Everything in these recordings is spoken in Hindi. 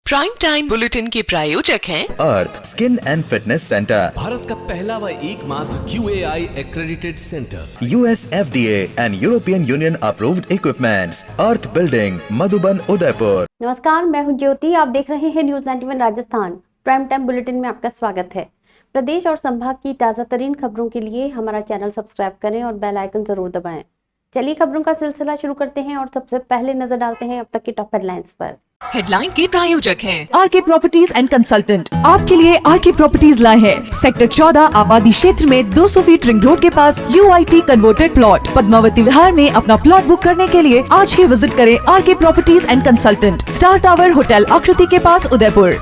प्राइम टाइम बुलेटिन के प्रायोजक हैं अर्थ skin and fitness centre, Bharat का पहला व एकमात्र QAI accredited centre, US FDA and European Union approved equipments, Arth building, Madhuban, Udaipur. नमस्कार, मैं हूं ज्योति। आप देख रहे हैं news 91 Rajasthan. Prime time bulletin में आपका स्वागत है। प्रदेश और संभाग की ताजा तरीन खबरों के लिए हमारा चैनल सब्सक्राइब करें और बेल आइकन जरूर दबाएं। चलिए खबरों का सिलसिला शुरू करते हैं और सबसे पहले नजर डालते हैं अब तक की टॉप हेडलाइंस पर। हेडलाइन के प्रायोजक हैं आरके प्रॉपर्टीज एंड कंसल्टेंट। आपके लिए आरके प्रॉपर्टीज लाए हैं सेक्टर 14 आबादी क्षेत्र में 200 फीट रिंग रोड के पास UIT converted plot Padmavati Vihar में। अपना प्लॉट बुक करने के लिए आज ही विजिट करें RK properties and consultant, star tower hotel Akriti के पास, उदयपुर।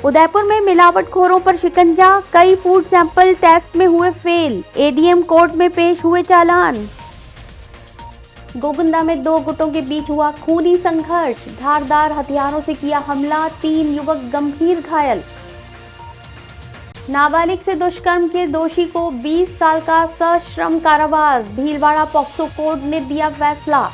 उदयपुर में मिलावटखोरों पर शिकंजा, कई फूड सैंपल टेस्ट में हुए फेल, ADM कोर्ट में पेश हुए चालान। गोगुंदा में 2 गुटों के बीच हुआ खूनी संघर्ष, धारदार हथियारों से किया हमला, 3 युवक गंभीर घायल। नाबालिग से दुष्कर्म के दोषी को 20 साल का सश्रम कारावास, भीलवाड़ा पॉक्सो कोर्ट ने दिया फैसला।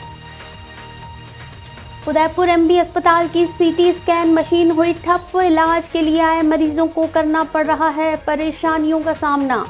उदयपुर MB अस्पताल की CT स्कैन मशीन हुई ठप, इलाज के लिए आए मरीजों को करना पड़ रहा है परेशानियों का सामना।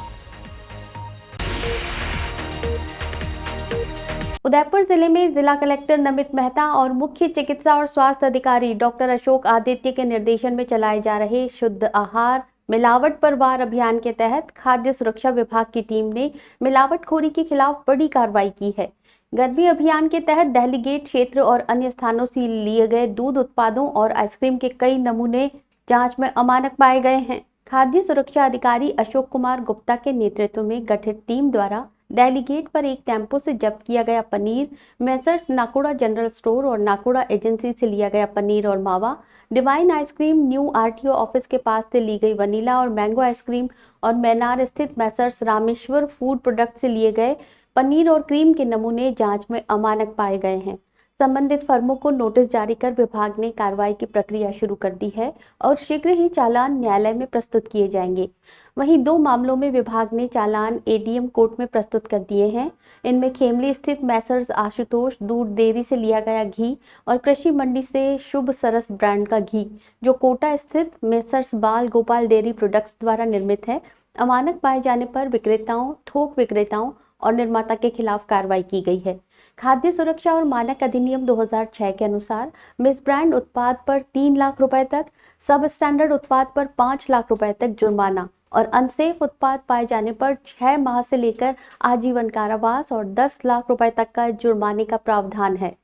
उदयपुर जिले में जिला कलेक्टर नमित मेहता और मुख्य चिकित्सा और स्वास्थ्य अधिकारी डॉक्टर अशोक आदित्य के निर्देशन में चलाए जा रहे शुद्ध आहार मिलावट पर वार अभियान के तहत खाद्य सुरक्षा विभाग की टीम ने मिलावटखोरी के खिलाफ बड़ी कार्रवाई की है। गर्मी अभियान के तहत दिल्ली गेट क्षेत्र और अन्य स्थानों से लिए गए दूध उत्पादों और आइसक्रीम के कई नमूने जांच में अमानक पाए गए हैं। खाद्य सुरक्षा अधिकारी अशोक कुमार गुप्ता के नेतृत्व में गठित टीम द्वारा दिल्ली गेट पर एक टेम्पो से जब्त किया गया paneer, messrs Nakoda general store और नाकोड़ा एजेंसी से लिया गया पनीर और मावा, divine ice cream new RTO office के पास से ली गई वनीला और मैंगो आइसक्रीम और मैनार स्थित मेसर्स रामेश्वर फूड प्रोडक्ट से लिए गए पनीर और क्रीम के नमूने जांच में अमानक पाए गए हैं। संबंधित फर्मों को नोटिस जारी कर विभाग ने कार्रवाई की प्रक्रिया शुरू कर दी है और शीघ्र ही चालान न्यायालय में प्रस्तुत किए जाएंगे। वहीं 2 मामलों में विभाग ने चालान ADM कोर्ट में प्रस्तुत कर दिए हैं। इनमें खेमली स्थित मैसर्स आशुतोष दूध डेयरी से लिया गया घी और कृषि मंडी से शुभ सरस ब्रांड का घी, जो कोटा स्थित मैसर्स बाल गोपाल डेयरी प्रोडक्ट्स द्वारा निर्मित है। अमानक पाए जाने पर विक्रेताओं, थोक विक्रेताओं और निर्माता के खिलाफ कार्रवाई की गई है। खाद्य सुरक्षा और मानक अधिनियम 2006 के अनुसार मिस ब्रांड उत्पाद पर 3 लाख रुपए तक, सब स्टैंडर्ड उत्पाद पर 5 लाख रुपए तक जुर्माना और अनसेफ उत्पाद पाए जाने पर 6 माह से लेकर आजीवन कारावास और 10 लाख रुपए तक का जुर्माने का प्रावधान है।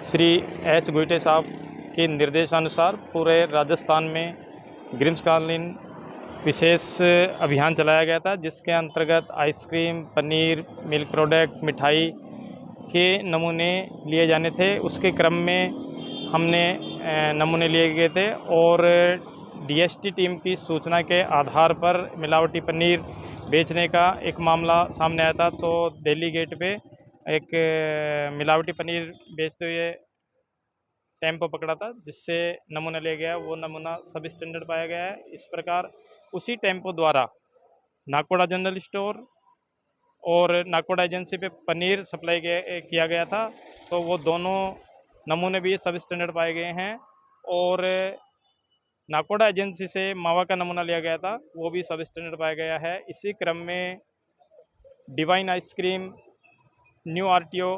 श्री H. गोइटे साहब के निर्देशानुसार पूरे राजस्थान में ग्रीष्मकालीन विशेष अभियान चलाया गया था, जिसके अंतर्गत आइसक्रीम, पनीर, मिल्क प्रोडक्ट, मिठाई के नमूने लिए जाने थे। उसके क्रम में हमने नमूने लिए गए थे और DST टीम की सूचना के आधार पर मिलावटी पनीर बेचने का एक मामला सामने आया था। तो दिल्ली गेट पे एक मिलावटी पनीर बेचते हुए टेम्पो पकड़ा था, जिससे नमूना लिया गया। वो नमूना सब स्टैंडर्ड पाया गया है। इस प्रकार उसी टेम्पो द्वारा नाकोड़ा जनरल स्टोर और नाकोड़ा एजेंसी पे पनीर सप्लाई किया गया था। तो वो दोनों नमूने भी सब स्टैंडर्ड पाए गए हैं और नाकोड़ा एजेंसी से मावा का नमूना लिया गया था, वो भी सब स्टैंडर्ड पाया गया है। इसी क्रम में डिवाइन आइसक्रीम न्यू RTO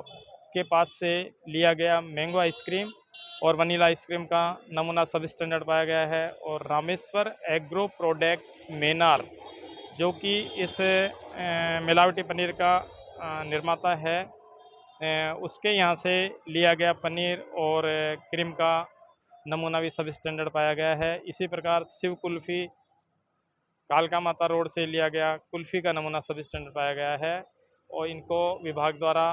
के पास से लिया गया मैंगो आइसक्रीम और वनीला आइसक्रीम का नमूना सब स्टैंडर्ड पाया गया है। और रामेश्वर एग्रो प्रोडक्ट मैनार, जो कि इस मिलावटी पनीर का निर्माता है, उसके यहाँ से लिया गया पनीर और क्रीम का नमूना भी सब स्टैंडर्ड पाया गया है। इसी प्रकार शिव कुल्फ़ी कालका माता रोड से लिया गया कुल्फ़ी का नमूना सब स्टैंडर्ड पाया गया है और इनको विभाग द्वारा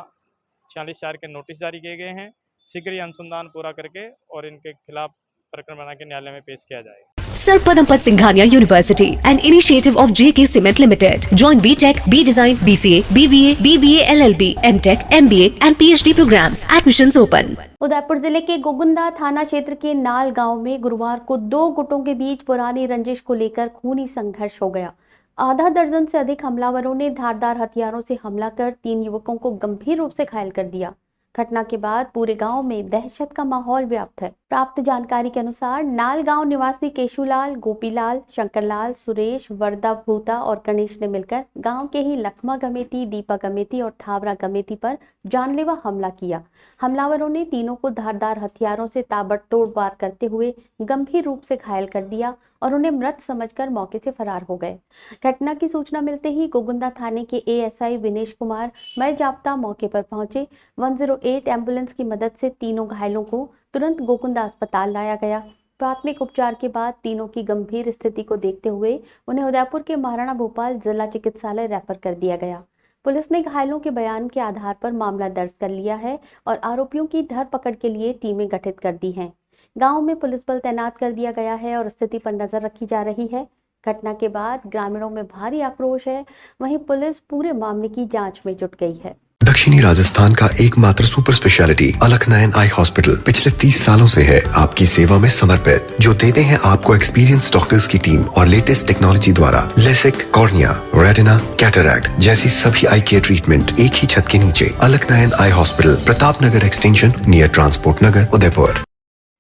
46(4) के नोटिस जारी किए गए हैं। शीघ्र ही अनुसंधान पूरा करके और इनके खिलाफ प्रकरण बना के न्यायालय में पेश किया जाएगा। Sir Padampat Singhania University, an initiative of JK Cement Limited. Join BTech, B Design, BCA, BBA, BBA LLB, MTech, MBA and PhD programs. Admissions open. Udaipur जिले के गोगुंदा थाना क्षेत्र के नाल गांव में गुरुवार को 2 गुटों के बीच पुरानी रंजिश को लेकर खूनी संघर्ष हो गया। आधा दर्जन से अधिक हमलावरों ने धारदार हथियारों से हमला कर 3 युवकों को गंभीर रूप से घायल कर दिया। घटना के बाद पूरे गांव में दहशत का माहौल व्याप्त है। प्राप्त जानकारी के अनुसार नाल गांव निवासी केशुलाल, गोपीलाल, शंकरलाल, सुरेश, वरदा भूता और गणेश ने मिलकर गांव के ही लखमा गमेती, दीपा गमेती और थावरा गमेती पर जानलेवा हमला किया। हमलावरों ने तीनों को धारदार हथियारों से ताबड़तोड़ वार करते हुए गंभीर रूप से घायल कर दिया और उन्हें मृत समझकर मौके से फरार हो गए। घटना की सूचना मिलते ही गोगुंदा थाने के एएसआई विनेश कुमार मय जाप्ता मौके पर पहुंचे। 108 एम्बुलेंस की मदद से तीनों घायलों को तुरंत गोगुंदा अस्पताल लाया गया। प्राथमिक उपचार के बाद तीनों की गंभीर स्थिति को देखते हुए उन्हें उदयपुर के महाराणा भोपाल जिला चिकित्सालय रेफर कर दिया गया। पुलिस ने घायलों के बयान के आधार पर मामला दर्ज कर लिया है और आरोपियों की धरपकड़ के लिए टीमें गठित कर दी हैं। गांव में पुलिस बल तैनात कर दिया गया है और स्थिति पर नजर रखी जा रही है। घटना के बाद ग्रामीणों में भारी आक्रोश है, वहीं पुलिस पूरे मामले की जांच में जुट गई है। दक्षिणी राजस्थान का एकमात्र सुपर स्पेशलिटी अलकनयन आई हॉस्पिटल पिछले 30 सालों से है आपकी सेवा में समर्पित, जो देते हैं आपको एक्सपीरियंस डॉक्टर्स की टीम और लेटेस्ट टेक्नोलॉजी द्वारा लेसिक, कॉर्निया, रेटिना, कैटरैक्ट जैसी सभी आई केयर ट्रीटमेंट एक ही छत के नीचे। अलकनयन eye hospital, Pratap Nagar extension, near transport नगर, उदयपुर।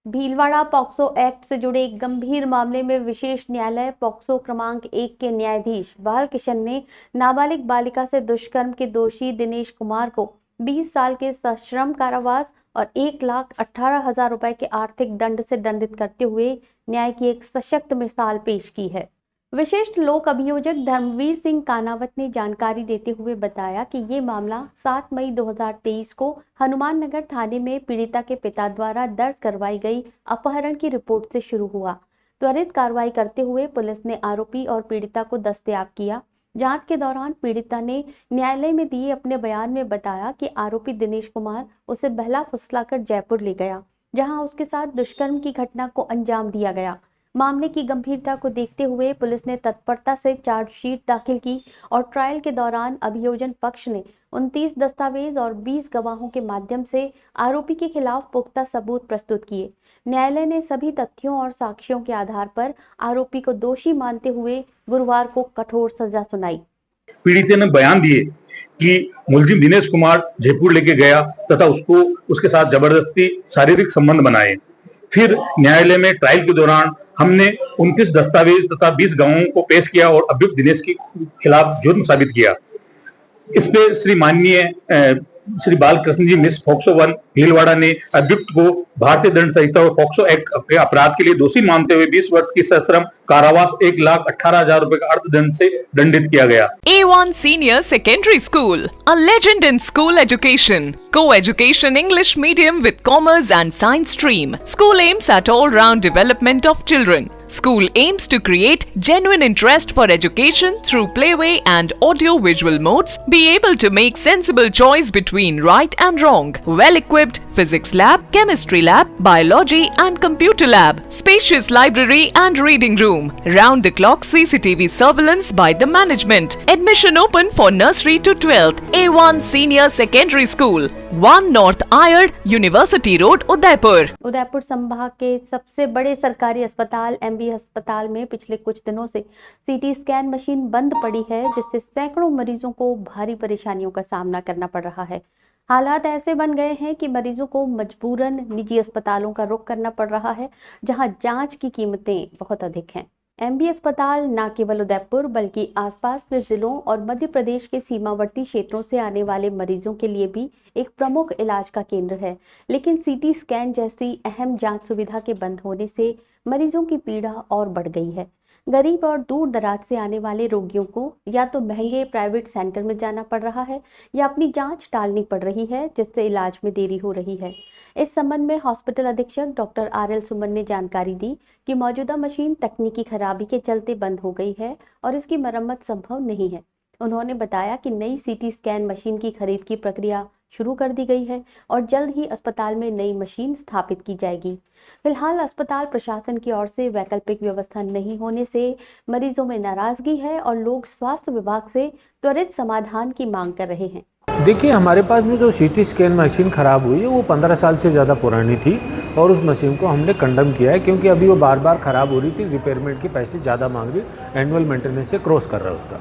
भीलवाड़ा पॉक्सो एक्ट से जुड़े एक गंभीर मामले में विशेष न्यायालय पॉक्सो क्रमांक 1 के न्यायाधीश बाल किशन ने नाबालिग बालिका से दुष्कर्म के दोषी दिनेश कुमार को 20 साल के सश्रम कारावास और 1,18,000 रुपए के आर्थिक दंड से दंडित करते हुए न्याय की एक सशक्त मिसाल पेश की है। विशिष्ट लोक अभियोजक धर्मवीर सिंह कानावत ने जानकारी देते हुए बताया कि ये मामला 7 मई 2023 को हनुमान नगर थाने में पीड़िता के पिता द्वारा दर्ज करवाई गई अपहरण की रिपोर्ट से शुरू हुआ। त्वरित कार्रवाई करते हुए पुलिस ने आरोपी और पीड़िता को दस्तयाब किया। जांच के दौरान पीड़िता ने न्यायालय में दिए अपने बयान में बताया कि आरोपी दिनेश कुमार उसे बहला फुसलाकर जयपुर ले गया, जहां उसके साथ दुष्कर्म की घटना को अंजाम दिया गया। मामले की गंभीरता को देखते हुए पुलिस ने तत्परता से चार्जशीट दाखिल की और ट्रायल के दौरान अभियोजन पक्ष ने 29 दस्तावेज और 20 गवाहों के माध्यम से आरोपी के खिलाफ पुख्ता सबूत प्रस्तुत किए। न्यायालय ने सभी तथ्यों और साक्ष्यों के आधार पर आरोपी को दोषी मानते हुए गुरुवार को कठोर सजा सुनाई। पीड़ित ने बयान दिए कि मुलजिम दिनेश कुमार जयपुर लेके गया तथा उसको उसके साथ जबरदस्ती शारीरिक संबंध बनाए। फिर न्यायालय में ट्रायल के दौरान हमने 29 दस्तावेज तथा 20 गवाहों को पेश किया और अभियुक्त दिनेश के खिलाफ जुर्म साबित किया। इस पे श्री माननीय श्री बालकृष्ण जी मिस पॉक्सो 1 भीलवाड़ा ने अभियुक्त को भारतीय दंड संहिता और पॉक्सो एक्ट के अपराध के लिए दोषी मानते हुए 20 वर्ष की सश्रम कारावास 1,18,000 रुपए का अर्थदंड से दंडित किया गया। A1 Senior Secondary School, a legend in school education. Co-education English medium with commerce and science stream. School aims at all-round development of children. School aims to create genuine interest for education through playway and audio-visual modes. Be able to make sensible choice between right and wrong. Well-equipped physics lab, chemistry lab, biology and computer lab. Spacious library and reading room. Round-the-clock CCTV surveillance by the management. Admission open for nursery to 12th. A1 Senior Secondary School, 1 North Ayad, University Road, Udaipur. Udaipur संभाग के सबसे बड़े सरकारी अस्पताल एमबी अस्पताल में पिछले कुछ दिनों से सीटी स्कैन मशीन बंद पड़ी है, जिससे सैकड़ों मरीजों को भारी परेशानियों का सामना करना पड़ रहा है। हालात ऐसे बन गए हैं कि मरीजों को मजबूरन निजी अस्पतालों का रुख करना पड़ रहा है, जहां जांच की कीमतें बहुत अधिक हैं। एमबी अस्पताल न केवल उदयपुर बल्कि आसपास के जिलों और मध्य प्रदेश के सीमावर्ती क्षेत्रों से आने वाले मरीजों के लिए भी एक प्रमुख इलाज का केंद्र है, लेकिन सीटी स्कैन जैसी अहम जांच सुविधा के बंद होने से मरीजों की पीड़ा और बढ़ गई है। गरीब और दूर दराज से आने वाले रोगियों को या तो महंगे प्राइवेट सेंटर में जाना पड़ रहा है या अपनी जांच टालनी पड़ रही है, जिससे इलाज में देरी हो रही है। इस संबंध में हॉस्पिटल अधीक्षक डॉक्टर आरएल सुमन ने जानकारी दी कि मौजूदा मशीन तकनीकी खराबी के चलते बंद हो गई है और इसकी मरम्मत संभव नहीं है। उन्होंने बताया कि नई सीटी स्कैन मशीन की खरीद की प्रक्रिया शुरू कर दी गई है और जल्द ही अस्पताल में नई मशीन स्थापित की जाएगी। फिलहाल अस्पताल प्रशासन की ओर से वैकल्पिक व्यवस्था नहीं होने से मरीजों में नाराजगी है और लोग स्वास्थ्य विभाग से त्वरित समाधान की मांग कर रहे हैं। देखिए, हमारे पास में जो सीटी स्कैन मशीन ख़राब हुई है वो 15 साल से ज़्यादा पुरानी थी और उस मशीन को हमने कंडम किया है, क्योंकि अभी वो बार बार ख़राब हो रही थी, रिपेयरमेंट के पैसे ज़्यादा मांग रही, एनुअल मेंटेनेंस से क्रॉस कर रहा है उसका।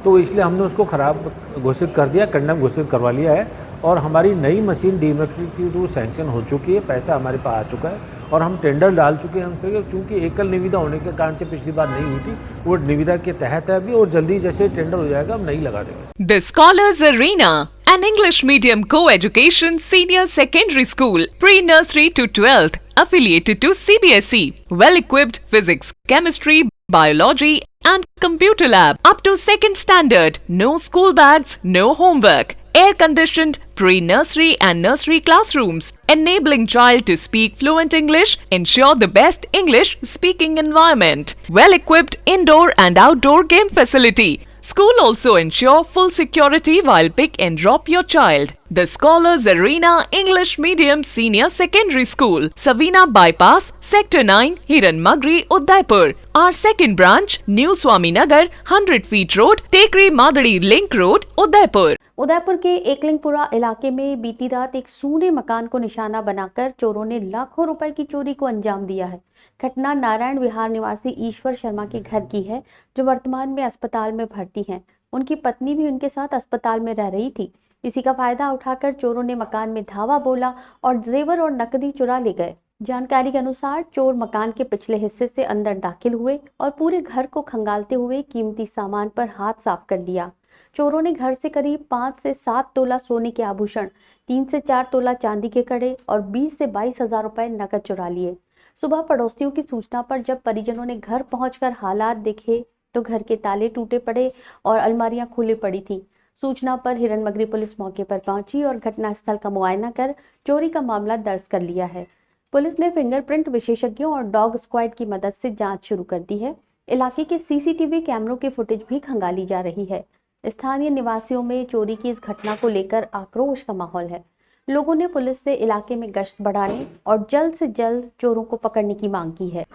तो इसलिए हमने उसको ख़राब घोषित कर दिया, कंडम घोषित करवा लिया है और हमारी नई मशीन डीमेट्रिक सैंक्शन हो चुकी है, पैसा हमारे पास आ चुका है और हम टेंडर डाल चुके हैं उस पर, क्योंकि एकल निविदा होने के कारण से पिछली बार नहीं हुई थी, वो निविदा के तहत है अभी और जल्दी जैसे टेंडर हो जाएगा हम नहीं लगा देंगे। The Scholars Arena, an English medium co-education senior secondary school, pre-nursery to 12th, affiliated to CBSE, well-equipped physics, chemistry, biology and computer lab up to 2nd standard, no school bags, no homework, air-conditioned pre-nursery and nursery classrooms, enabling child to speak fluent English, ensure the best English speaking environment, well-equipped indoor and outdoor game facility. School also ensure full security while pick and drop your child. The Scholars Arena English Medium Senior Secondary School, Savina Bypass, Sector 9, Hiranmagri, Udaipur. Our second branch, New Swaminagar, 100 feet road, Tekri Madadi Link Road, Udaipur. Udaipur के एकलिंगपुरा इलाके में बीती रात एक सूने मकान को निशाना बनाकर चोरों ने लाखों रुपए की चोरी को अंजाम दिया है। घटना नारायण विहार निवासी ईश्वर शर्मा के घर की है, जो वर्तमान में अस्पताल में भर्ती हैं। उनकी पत्नी भी उनके साथ अस्पताल में रह रही थी। इसी का फायदा उठाकर चोरों ने मकान में धावा बोला और जेवर और नकदी चुरा ले गए। जानकारी के अनुसार चोर मकान के पिछले हिस्से से अंदर दाखिल हुए और पूरे घर को खंगालते हुए कीमती सामान पर हाथ साफ कर दिया। चोरों ने घर से करीब 5 से 7 तोला सोने के आभूषण, 3 से 4 तोला चांदी के कड़े और 20 से 22 हजार रुपए नकद चुरा लिए। सुबह पड़ोसियों की सूचना पर जब परिजनों ने घर पहुंचकर हालात देखे तो घर के ताले टूटे पड़े और अलमारियां खुली पड़ी थी। सूचना पर हिरणमगरी पुलिस मौके पर पहुंची और घटनास्थल का मुआयना कर चोरी का मामला दर्ज कर लिया है। पुलिस ने फिंगरप्रिंट विशेषज्ञों और डॉग स्क्वाड की मदद से जांच शुरू कर दी है। इलाके के सीसीटीवी कैमरों की फुटेज भी खंगाली जा रही है। स्थानीय निवासियों में चोरी की इस घटना को लेकर आक्रोश का माहौल है। लोगों ने पुलिस से इलाके में गश्त बढ़ाने और जल्द से जल्द चोरों को पकड़ने की मांग की है।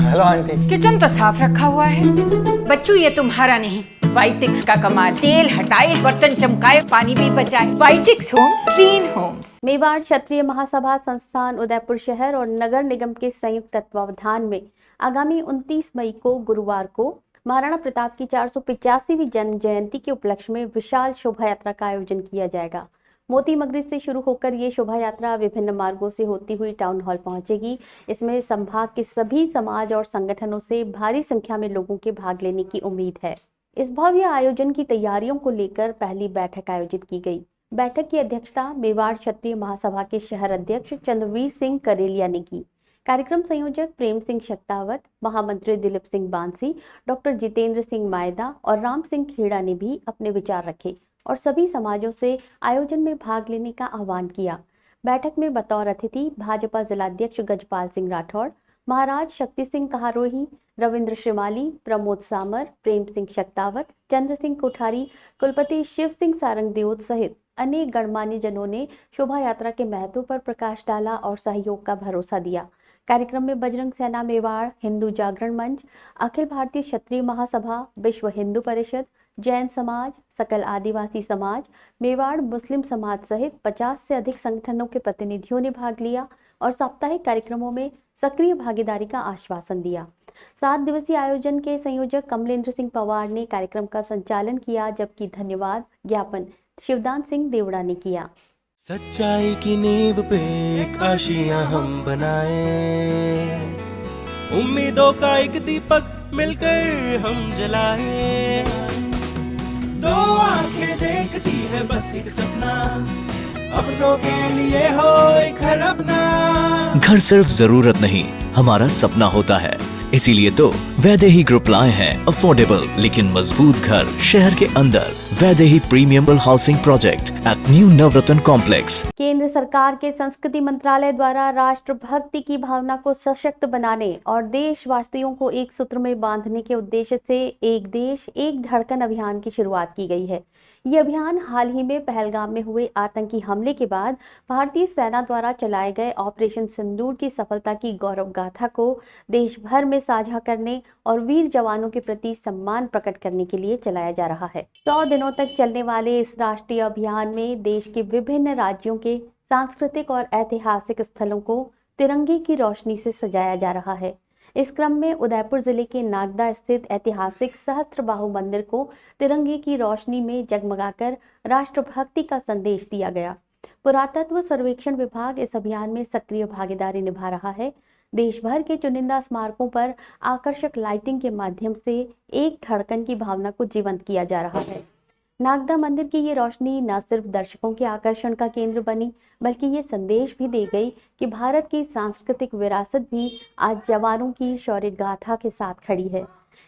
Hello aunty. किचन तो साफ रखा हुआ है। बच्चू ये तुम्हारा नहीं, वाइटिक्स का कमाल। तेल हटाए, बर्तन चमकाए, पानी भी बचाए। Vitix homes, clean homes. Mewar Kshatriya Mahasabha Sansthan Udaipur शहर और नगर निगम के संयुक्त तत्वावधान में आगामी 29 मई को गुरुवार को महाराणा प्रताप की 485वीं जन्म जयंती के उपलक्ष्य में विशाल शोभा यात्रा का आयोजन किया जाएगा। मोती मगरी से शुरू होकर ये शोभा यात्रा विभिन्न मार्गों से होती हुई टाउन हॉल पहुंचेगी। इसमें संभाग के सभी समाज और संगठनों से भारी संख्या में लोगों के भाग लेने की उम्मीद है। इस भव्य आयोजन की तैयारियों को लेकर पहली बैठक आयोजित की गई। बैठक की अध्यक्षता मेवाड़ क्षत्रिय महासभा के शहर अध्यक्ष चंद्रवीर सिंह करेलिया ने की। कार्यक्रम संयोजक प्रेम सिंह शक्तावत, महामंत्री दिलीप सिंह बांसी, डॉक्टर जितेंद्र सिंह मायदा और राम सिंह खेड़ा ने भी अपने विचार रखे और सभी समाजों से आयोजन में भाग लेने का आह्वान किया। बैठक में बतौर अतिथि भाजपा जिलाध्यक्ष गजपाल सिंह राठौड़, महाराज शक्ति सिंह कहारोही, रविंद्र श्रीमाली, प्रमोद सामर, प्रेम सिंह शक्तावत, चंद्र सिंह कोठारी, कुलपति शिव सिंह सारंगदेव सहित अनेक गणमान्य जनों ने शोभा यात्रा के महत्व पर प्रकाश डाला और सहयोग का भरोसा दिया। कार्यक्रम में बजरंग सेना मेवाड़, हिंदू जागरण मंच, अखिल भारतीय क्षत्रिय महासभा, विश्व हिंदू परिषद, जैन समाज, सकल आदिवासी समाज, मेवाड़ मुस्लिम समाज सहित 50 से अधिक संगठनों के प्रतिनिधियों ने भाग लिया और साप्ताहिक कार्यक्रमों में सक्रिय भागीदारी का आश्वासन दिया। 7 दिवसीय आयोजन के संयोजक कमलेंद्र सिंह पवार ने कार्यक्रम का संचालन किया, जबकि धन्यवाद ज्ञापन शिवदान सिंह देवड़ा ने किया। सच्चाई की नींव पे एक आशियां हम बनाए, उम्मीदों का एक दीपक मिलकर हम जलाए। दो आंखें देखती है बस एक सपना, अपनों के लिए हो एक घर अपना। घर सिर्फ जरूरत नहीं, हमारा सपना होता है। इसीलिए तो वैदेही ग्रुप लाए हैं अफोर्डेबल लेकिन मजबूत घर शहर के अंदर। Vaidehi premium housing project at new Navratna complex. केंद्र सरकार के संस्कृति मंत्रालय द्वारा राष्ट्रभक्ति की भावना को सशक्त बनाने और देशवासियों को एक सूत्र में बांधने के उद्देश्य से एक देश एक धड़कन अभियान की शुरुआत की गई है। ये अभियान हाल ही में पहलगाम में हुए आतंकी हमले के बाद भारतीय सेना द्वारा चलाए गए ऑपरेशन सिंदूर की सफलता की गौरव गाथा को देश भर में साझा करने और वीर जवानों के प्रति सम्मान प्रकट करने के लिए चलाया जा रहा है। 100 दिनों तक चलने वाले इस राष्ट्रीय अभियान में देश के विभिन्न राज्यों के सांस्कृतिक और ऐतिहासिक स्थलों को तिरंगे की रोशनी से सजाया जा रहा है। इस क्रम में उदयपुर जिले के नागदा स्थित ऐतिहासिक सहस्त्रबाहु मंदिर को तिरंगे की रोशनी में जगमगाकर राष्ट्रभक्ति का संदेश दिया गया। पुरातत्व सर्वेक्षण विभाग इस अभियान में सक्रिय भागीदारी निभा रहा है। देश भर के चुनिंदा स्मारकों पर आकर्षक लाइटिंग के माध्यम से एक धड़कन की भावना को जीवंत किया जा रहा है। नागदा मंदिर की ये रोशनी न सिर्फ दर्शकों के आकर्षण का केंद्र बनी, बल्कि ये संदेश भी दे गई कि भारत की सांस्कृतिक विरासत भी आज जवानों की शौर्य गाथा के साथ खड़ी है।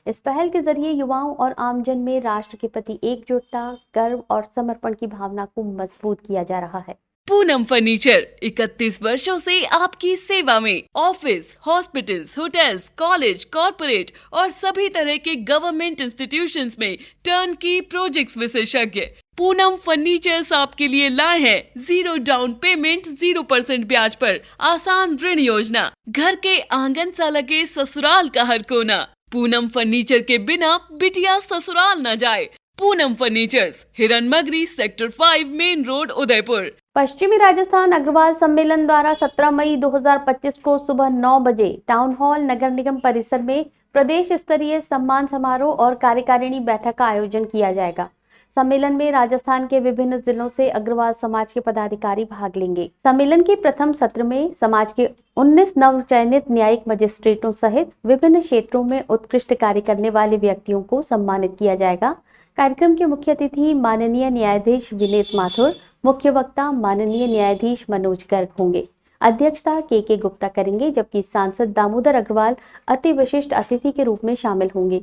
इस पहल के जरिए युवाओं और आमजन में राष्ट्र के प्रति एकजुटता, गर्व और समर्पण की भावना को मजबूत किया जा रहा है। पूनम फर्नीचर 31 वर्षों से आपकी सेवा में। Office, hospitals, hotels, college, corporate और सभी तरह के गवर्नमेंट इंस्टीट्यूशंस में टर्नकी प्रोजेक्ट्स विशेषज्ञ पूनम फर्नीचर्स आपके लिए लाए हैं 0 डाउन पेमेंट 0% ब्याज पर आसान ऋण योजना। घर के आंगन सा लगे ससुराल का हर कोना। पूनम फर्नीचर के बिना बिटिया ससुराल न जाए। पूनम फर्नीचर्स, हिरन मगरी, सेक्टर 5, मेन रोड, उदयपुर। पश्चिमी राजस्थान अग्रवाल सम्मेलन द्वारा 17 मई 2025 को सुबह 9 बजे टाउन हॉल नगर निगम परिसर में प्रदेश स्तरीय सम्मान समारोह और कार्यकारिणी बैठक का आयोजन किया जाएगा। सम्मेलन में राजस्थान के विभिन्न जिलों से अग्रवाल समाज के पदाधिकारी भाग लेंगे। सम्मेलन के प्रथम सत्र में समाज के 19 नवचयनित न्यायिक मजिस्ट्रेटों सहित विभिन्न क्षेत्रों में उत्कृष्ट कार्य करने वाले व्यक्तियों को सम्मानित किया जाएगा। कार्यक्रम के मुख्य अतिथि माननीय न्यायाधीश विनीत माथुर, मुख्य वक्ता माननीय न्यायाधीश मनोज गर्ग होंगे। अध्यक्षता के गुप्ता करेंगे, जबकि सांसद दामोदर अग्रवाल अति विशिष्ट अतिथि के रूप में शामिल होंगे।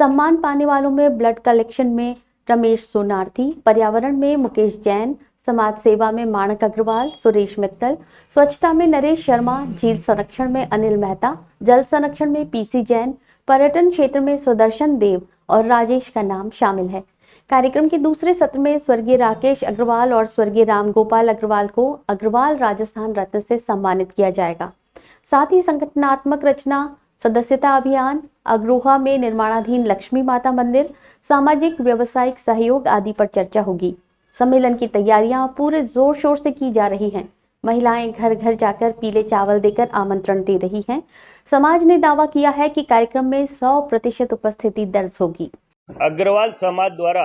सम्मान पाने वालों में ब्लड कलेक्शन में रमेश सोनार्थी, पर्यावरण में मुकेश जैन, समाज सेवा में माणक अग्रवाल, सुरेश मित्तल, स्वच्छता में नरेश शर्मा, झील संरक्षण में अनिल मेहता, जल संरक्षण में पीसी जैन, पर्यटन क्षेत्र में सुदर्शन देव और राजेश का नाम शामिल है। कार्यक्रम के दूसरे सत्र में स्वर्गीय राकेश अग्रवाल और स्वर्गीय रामगोपाल अग्रवाल को अग्रवाल राजस्थान रत्न से सम्मानित किया जाएगा। साथ ही संगठनात्मक रचना, सदस्यता अभियान, अग्रोहा में निर्माणाधीन लक्ष्मी माता मंदिर, सामाजिक व्यवसायिक सहयोग आदि पर चर्चा होगी। सम्मेलन की तैयारियां पूरे जोर शोर से की जा रही हैं। महिलाएं घर घर जाकर पीले चावल देकर आमंत्रण दे रही हैं। समाज ने दावा किया है कि कार्यक्रम में 100% उपस्थिति दर्ज होगी। अग्रवाल समाज द्वारा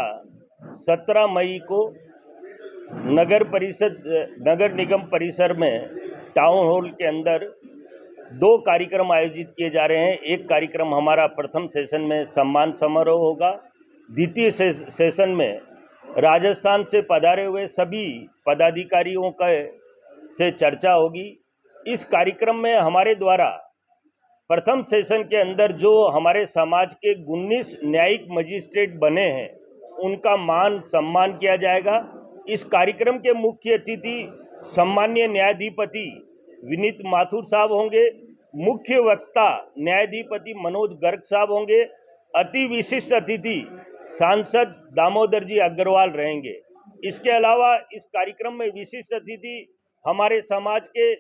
17 मई को नगर निगम परिसर में टाउन हॉल के अंदर 2 कार्यक्रम आयोजित किए जा रहे हैं। एक कार्यक्रम हमारा प्रथम सेशन में सम्मान समारोह होगा। द्वितीय सेशन में राजस्थान से पधारे हुए सभी पदाधिकारियों से चर्चा होगी। इस कार्यक्रम में हमारे द्वारा प्रथम सेशन के अंदर जो हमारे समाज के 19 न्यायिक मजिस्ट्रेट बने हैं उनका मान सम्मान किया जाएगा। इस कार्यक्रम के मुख्य अतिथि सम्मानीय न्यायाधिपति विनीत माथुर साहब होंगे। मुख्य वक्ता न्यायाधिपति मनोज गर्ग साहब होंगे। अति विशिष्ट अतिथि सांसद दामोदर जी अग्रवाल रहेंगे। इसके अलावा इस कार्यक्रम में विशिष्ट अतिथि हमारे समाज के,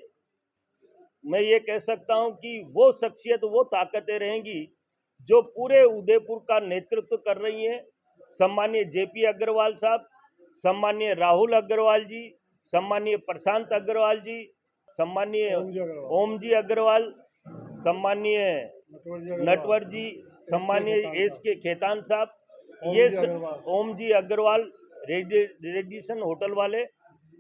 मैं ये कह सकता हूं कि वो शख्सियत, वो ताकतें रहेंगी जो पूरे उदयपुर का नेतृत्व कर रही हैं। सम्मानीय जेपी अग्रवाल साहब, सम्मानीय राहुल अग्रवाल जी, सम्मानीय प्रशांत अग्रवाल जी, सम्मानीय ओम जी अग्रवाल, सम्मानीय नटवर जी, सम्मानीय एस.के. खेतान साहब, ये ओम जी अग्रवाल रेडिसन होटल वाले,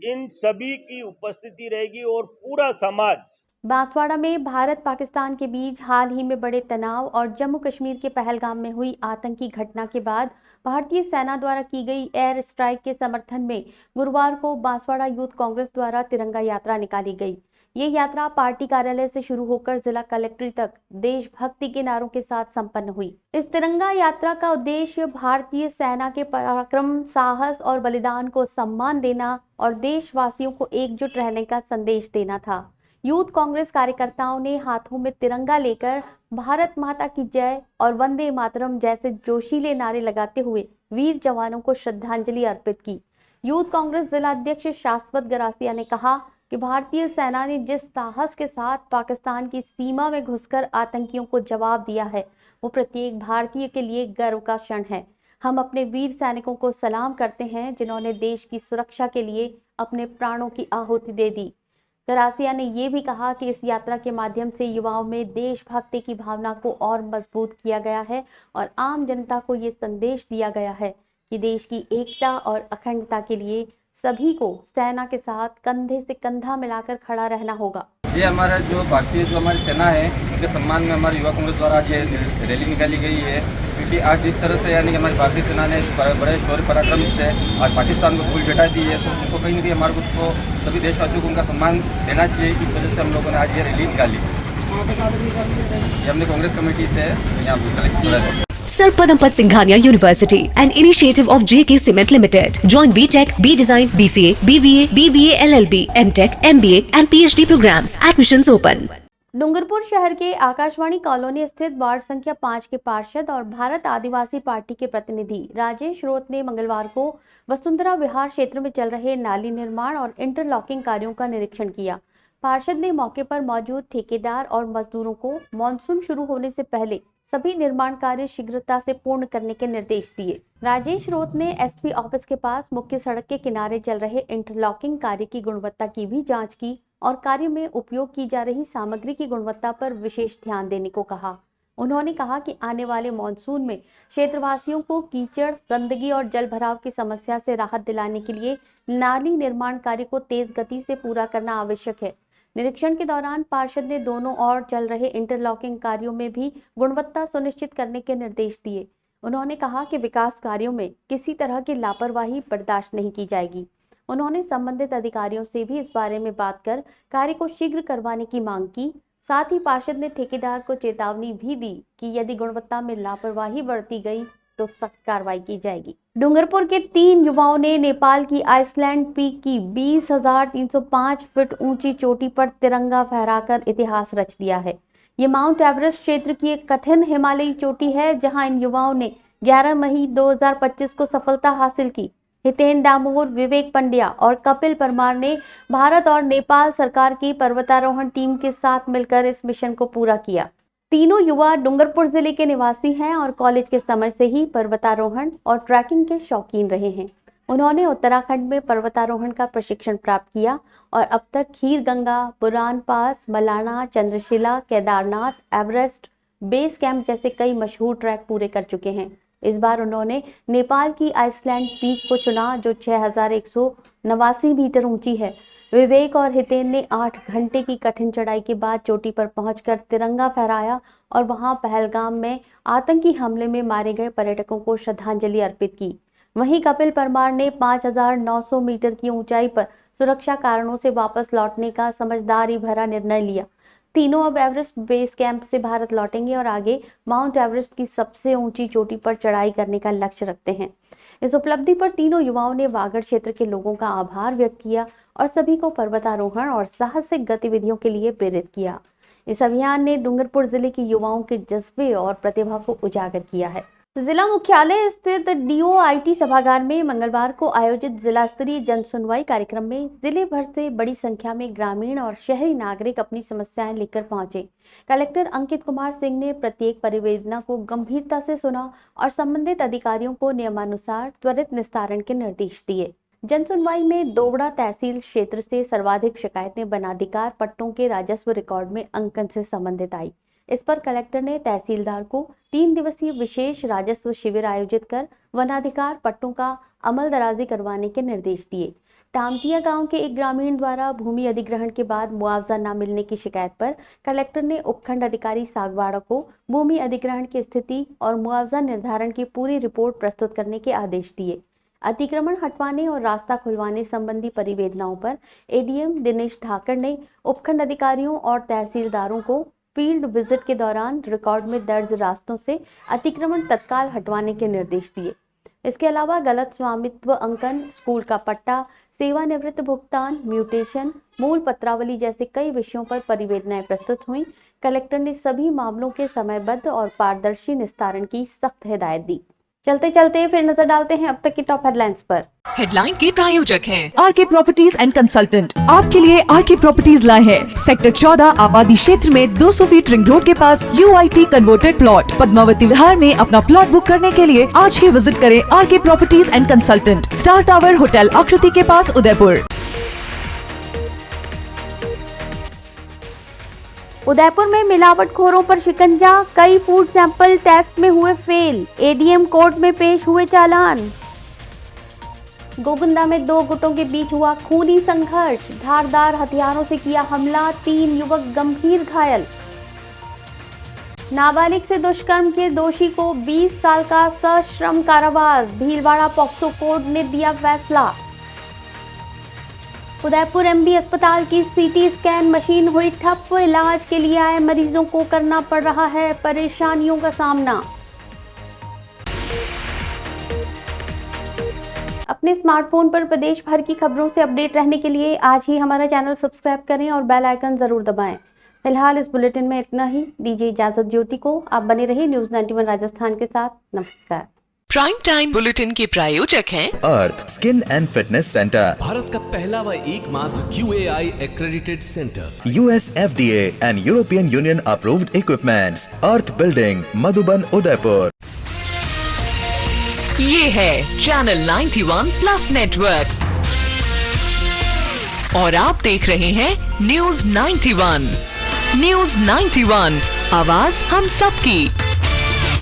इन सभी की उपस्थिति रहेगी और पूरा समाज। बांसवाड़ा में भारत पाकिस्तान के बीच हाल ही में बड़े तनाव और जम्मू कश्मीर के पहलगाम में हुई आतंकी घटना के बाद भारतीय सेना द्वारा की गई एयर स्ट्राइक के समर्थन में गुरुवार को बांसवाड़ा यूथ कांग्रेस द्वारा तिरंगा यात्रा निकाली गई। ये यात्रा पार्टी कार्यालय से शुरू होकर जिला कलेक्ट्रेट तक देशभक्ति के नारों के साथ संपन्न हुई। इस तिरंगा यात्रा का उद्देश्य भारतीय सेना के पराक्रम, साहस और बलिदान को सम्मान देना और देशवासियों को एकजुट रहने का संदेश देना था। यूथ कांग्रेस कार्यकर्ताओं ने हाथों में तिरंगा लेकर भारत माता की जय और वंदे मातरम जैसे जोशीले नारे लगाते हुए वीर जवानों को श्रद्धांजलि अर्पित की। यूथ कांग्रेस जिला अध्यक्ष शाश्वत गरासिया ने कहा कि भारतीय सेना ने जिस साहस के साथ पाकिस्तान की सीमा में घुसकर आतंकियों को जवाब दिया है, वो प्रत्येक भारतीय के लिए गर्व का क्षण है। हम अपने वीर सैनिकों को सलाम करते हैं जिन्होंने देश की सुरक्षा के लिए अपने प्राणों की आहुति दे दी। करासिया ने ये भी कहा कि इस यात्रा के माध्यम से युवाओं में देशभक्ति की भावना को और मजबूत किया गया है और आम जनता को ये संदेश दिया गया है कि देश की एकता और अखंडता के लिए सभी को सेना के साथ कंधे से कंधा मिलाकर खड़ा रहना होगा। ये हमारा जो भारतीय जो हमारी सेना है उनके सम्मान में हमारे युवा कांग्रेस द्वारा ये रैली निकाली गई है, क्योंकि आज जिस तरह से यानी कि हमारी भारतीय सेना ने बड़े शौर्य पराक्रम से आज पाकिस्तान को धूल चटा दी है, तो उनको कहीं ना कहीं हमारे को सभी देशवासियों को उनका सम्मान देना चाहिए। इस वजह से हम लोगों ने आज ये रैली निकाली। ये हमने कांग्रेस कमेटी से यहाँ कलेक्ट किया है। Sir Padampat Singhania University, an initiative of JK Cement Limited. Join BTech, B Design, BCA, BBA, BBA, LLB, MTech, MBA and PhD programs. Admissions open. Dungarpur शहर के आकाशवाणी कॉलोनी स्थित वार्ड संख्या 5 के पार्षद और भारत आदिवासी पार्टी के प्रतिनिधि राजेश रोत ने मंगलवार को वसुंधरा विहार क्षेत्र में चल रहे नाली निर्माण और इंटरलॉकिंग कार्यों का निरीक्षण किया। पार्षद ने मौके पर मौजूद ठेकेदार और मजदूरों को मानसून शुरू होने से पहले सभी निर्माण कार्य शीघ्रता से पूर्ण करने के निर्देश दिए। राजेश रोत ने एसपी ऑफिस के पास मुख्य सड़क के किनारे चल रहे इंटरलॉकिंग कार्य की गुणवत्ता की भी जांच की और कार्य में उपयोग की जा रही सामग्री की गुणवत्ता पर विशेष ध्यान देने को कहा। उन्होंने कहा कि आने वाले मानसून में क्षेत्रवासियों को कीचड़, गंदगी और जल भराव की समस्या से राहत दिलाने के लिए नाली निर्माण कार्य को तेज गति से पूरा करना आवश्यक है। निरीक्षण के दौरान पार्षद ने दोनों ओर चल रहे इंटरलॉकिंग कार्यों में भी गुणवत्ता सुनिश्चित करने के निर्देश दिए। उन्होंने कहा कि विकास कार्यों में किसी तरह की लापरवाही बर्दाश्त नहीं की जाएगी। उन्होंने संबंधित अधिकारियों से भी इस बारे में बात कर कार्य को शीघ्र करवाने की मांग की। साथ ही पार्षद ने ठेकेदार को चेतावनी भी दी कि यदि गुणवत्ता में लापरवाही बरती गई तो सख्त कार्रवाई की जाएगी। डूंगरपुर के 3 युवाओं ने नेपाल की आइसलैंड पीक की 20,305 फीट ऊंची चोटी पर तिरंगा फहराकर इतिहास रच दिया है। ये माउंट एवरेस्ट क्षेत्र की एक कठिन हिमालयी चोटी है, जहां इन युवाओं ने 11 मई 2025 को सफलता हासिल की। हितेन डामोर, विवेक पंड्या और कपिल परमार ने भारत और नेपाल सरकार की पर्वतारोहण टीम के साथ मिलकर इस मिशन को पूरा किया। तीनों युवा डूंगरपुर जिले के निवासी हैं और कॉलेज के समय से ही पर्वतारोहण और ट्रैकिंग के शौकीन रहे हैं। उन्होंने उत्तराखंड में पर्वतारोहण का प्रशिक्षण प्राप्त किया और अब तक Kheer Ganga, Buran pass, Malana, Chandrashila, Kedarnath, Everest, base camp जैसे कई मशहूर ट्रैक पूरे कर चुके हैं। इस बार उन्होंने नेपाल की आइसलैंड पीक को चुना, जो 6,189 मीटर ऊंची है। विवेक और हितेन ने 8 घंटे की कठिन चढ़ाई के बाद चोटी पर पहुंचकर तिरंगा फहराया और वहां पहलगाम में आतंकी हमले में मारे गए पर्यटकों को श्रद्धांजलि अर्पित की। वहीं कपिल परमार ने 5,900 मीटर की ऊंचाई पर सुरक्षा कारणों से वापस लौटने का समझदारी भरा निर्णय लिया। तीनों अब एवरेस्ट बेस कैंप से भारत लौटेंगे और आगे माउंट एवरेस्ट की सबसे ऊंची चोटी पर चढ़ाई करने का लक्ष्य रखते हैं। इस उपलब्धि पर तीनों युवाओं ने वागड़ क्षेत्र के लोगों का आभार व्यक्त किया और सभी को पर्वतारोहण और साहसिक गतिविधियों के लिए प्रेरित किया। इस अभियान ने डूंगरपुर जिले के युवाओं के जज्बे और प्रतिभा को उजागर किया है। जिला मुख्यालय स्थित DOIT सभागार में मंगलवार को आयोजित जिला स्तरीय जन सुनवाई कार्यक्रम में जिले भर से बड़ी संख्या में ग्रामीण और शहरी नागरिक अपनी समस्याएं लेकर पहुंचे। कलेक्टर अंकित कुमार सिंह ने प्रत्येक परिवेदना को गंभीरता से सुना और संबंधित अधिकारियों को नियमानुसार त्वरित निस्तारण के निर्देश दिए। जन सुनवाई में दोबड़ा तहसील क्षेत्र से सर्वाधिक शिकायतें वनाधिकार पट्टों के राजस्व रिकॉर्ड में अंकन से संबंधित आई। इस पर कलेक्टर ने तहसीलदार को 3 दिवसीय विशेष राजस्व शिविर आयोजित कर वनाधिकार पट्टों का अमल दराजी करवाने के निर्देश दिए। टामटिया गांव के एक ग्रामीण द्वारा भूमि अधिग्रहण के बाद मुआवजा न मिलने की शिकायत पर कलेक्टर ने उपखंड अधिकारी सागवाड़ा को भूमि अधिग्रहण की स्थिति और मुआवजा निर्धारण की पूरी रिपोर्ट प्रस्तुत करने के आदेश दिए। अतिक्रमण हटवाने और रास्ता खुलवाने संबंधी परिवेदनाओं पर ADM दिनेश ठाकर ने उपखंड अधिकारियों और तहसीलदारों को फील्ड विजिट के दौरान रिकॉर्ड में दर्ज रास्तों से अतिक्रमण तत्काल हटवाने के निर्देश दिए। इसके अलावा गलत स्वामित्व अंकन, स्कूल का पट्टा, सेवानिवृत्त भुगतान, म्यूटेशन, मूल पत्रावली जैसे कई विषयों पर परिवेदनाएं प्रस्तुत हुई। कलेक्टर ने सभी मामलों के समयबद्ध और पारदर्शी निस्तारण की सख्त हिदायत दी। चलते चलते फिर नजर डालते हैं अब तक की टॉप हेडलाइंस पर। हेडलाइन के प्रायोजक हैं आरके प्रॉपर्टीज एंड कंसल्टेंट। आपके लिए आरके प्रॉपर्टीज लाए हैं सेक्टर 14 आबादी क्षेत्र में 200 फीट रिंग रोड के पास UIT converted plot. Padmavati Vihar में अपना प्लॉट बुक करने के लिए आज ही विजिट करें RK properties and consultant, star tower hotel Akriti के पास, उदयपुर। उदयपुर में मिलावटखोरों पर शिकंजा, कई फूड सैंपल टेस्ट में हुए फेल, एडीएम कोर्ट में पेश हुए चालान। गोगुंदा में 2 गुटों के बीच हुआ खूनी संघर्ष, धारदार हथियारों से किया हमला, 3 युवक गंभीर घायल। नाबालिग से दुष्कर्म के दोषी को 20 साल का सश्रम कारावास, भीलवाड़ा पॉक्सो कोर्ट ने दिया फैसला। उदयपुर एमबी अस्पताल की सीटी स्कैन मशीन हुई ठप, इलाज के लिए आए मरीजों को करना पड़ रहा है परेशानियों का सामना। अपने स्मार्टफोन पर प्रदेश भर की खबरों से अपडेट रहने के लिए आज ही हमारा चैनल सब्सक्राइब करें और बेल आइकन जरूर दबाएं। फिलहाल इस बुलेटिन में इतना ही। दीजिए इजाजत ज्योति को। आप बने रहिए न्यूज़ 91 राजस्थान के साथ। नमस्कार। प्राइम टाइम बुलेटिन के प्रायोजक हैं अर्थ skin and fitness centre, Bharat का पहला व एकमात्र QAI accredited center, US FDA and European Union approved equipments, earth building, Madhuban, Udaipur. ये है चैनल 91 प्लस नेटवर्क और आप देख रहे हैं न्यूज़ 91। न्यूज़ 91, आवाज हम सबकी।